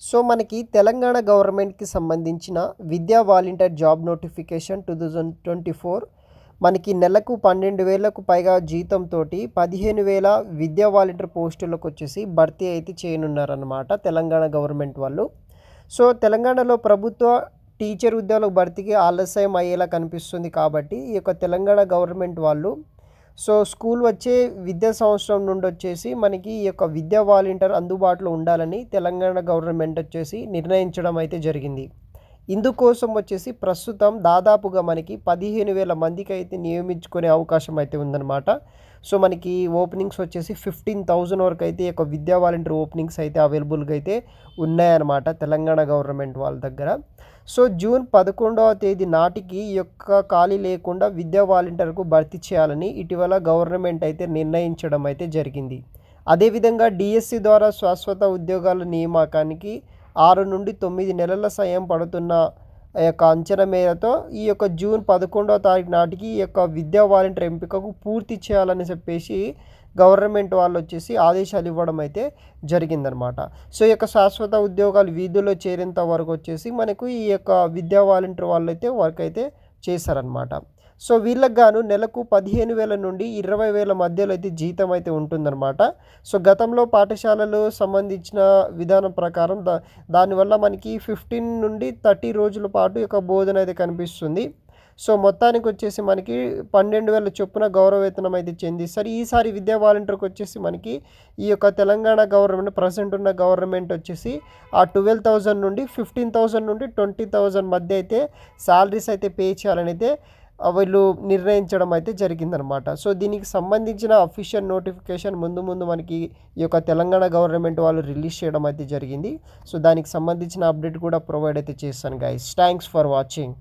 So మనకి తెలంగాణ గవర్నమెంట్‌కి సంబంధించిన విద్యా వాలంటీర్ జాబ్ నోటిఫికేషన్ 2024 మనకి నెలకు 12,000కు పైగా జీతంతోటి 15,000 విద్యా వాలంటీర్ పోస్టులకొచ్చేసి భర్తీ అయితే చేయనున్నారనమాట తెలంగాణ గవర్నమెంట్ వాళ్ళు. సో తెలంగాణలో ప్రభుత్వ టీచర్ ఉద్యోగాల భర్తీకి ఆలస్యం అయ్యేలా కనిపిస్తుంది కాబట్టి ఈ యొక్క తెలంగాణ గవర్నమెంట్ వాళ్ళు స్కూల్ వచ్చే విద్యా సంవత్సరం నుండి వచ్చేసి మనకి ఈ యొక్క విద్యా వాలంటీర్ అందుబాటులో ఉండాలని తెలంగాణ గవర్నమెంట్ వచ్చేసి నిర్ణయించడం అయితే జరిగింది. ఇందుకోసం వచ్చేసి ప్రస్తుతం దాదాపుగా మనకి 15,000 మందికి అయితే నియమించుకునే అవకాశం అయితే ఉందన్నమాట. సో మనకి ఓపెనింగ్స్ వచ్చేసి 15,000 వరకు అయితే ఈ యొక్క విద్యా వాలంటీర్ ఓపెనింగ్స్ అయితే అవైలబుల్గా అయితే ఉన్నాయన్నమాట తెలంగాణ గవర్నమెంట్ వాళ్ళ దగ్గర. సో జూన్ 11వ తేదీ నాటికి ఈ యొక్క ఖాళీ లేకుండా విద్యా వాలంటీర్కు భర్తీ చేయాలని ఇటీవల గవర్నమెంట్ అయితే నిర్ణయించడం అయితే జరిగింది. అదేవిధంగా డిఎస్సి ద్వారా శాశ్వత ఉద్యోగాల నియామకానికి 6 నుండి 9 నెలల సమయం పడుతున్న యొక్క అంచనా మేరతో ఈ యొక్క జూన్ 11వ తారీఖు నాటికి ఈ యొక్క విద్యా వాలంటీర్ ఎంపికకు పూర్తి చేయాలని చెప్పేసి గవర్నమెంట్ వాళ్ళు వచ్చేసి ఆదేశాలు ఇవ్వడం అయితే జరిగిందనమాట. సో ఈ యొక్క శాశ్వత ఉద్యోగాలు వీధుల్లో చేరేంత వరకు వచ్చేసి మనకు ఈ యొక్క విద్యా వాలంటీర్ వాళ్ళు అయితే వర్క్ అయితే చేశారనమాట. సో వీళ్ళకి గాను నెలకు 15,000 నుండి 20,000 మధ్యలో అయితే జీతం అయితే ఉంటుందన్నమాట. సో గతంలో పాఠశాలలు సంబంధించిన విధానం ప్రకారం దానివల్ల మనకి 15 నుండి 30 రోజుల పాటు యొక్క బోధన అయితే కనిపిస్తుంది. సో మొత్తానికి వచ్చేసి మనకి 12,000 చొప్పున గౌరవ వేతనం అయితే చెందిస్తారు. ఈసారి విద్యా వాలంటీర్కి వచ్చేసి మనకి ఈ యొక్క తెలంగాణ గవర్నమెంట్ ప్రజెంట్ ఉన్న గవర్నమెంట్ వచ్చేసి ఆ 12,000 నుండి 15,000 నుండి 20,000 మధ్య అయితే శాలరీస్ అయితే పే చేయాలని అయితే వీళ్ళు నిర్ణయించడం అయితే జరిగిందనమాట. సో దీనికి సంబంధించిన అఫీషియల్ నోటిఫికేషన్ ముందు మనకి ఈ యొక్క తెలంగాణ గవర్నమెంట్ వాళ్ళు రిలీజ్ చేయడం అయితే జరిగింది. సో దానికి సంబంధించిన అప్డేట్ కూడా ప్రొవైడ్ అయితే చేస్తాను గైస్. Thanks for watching.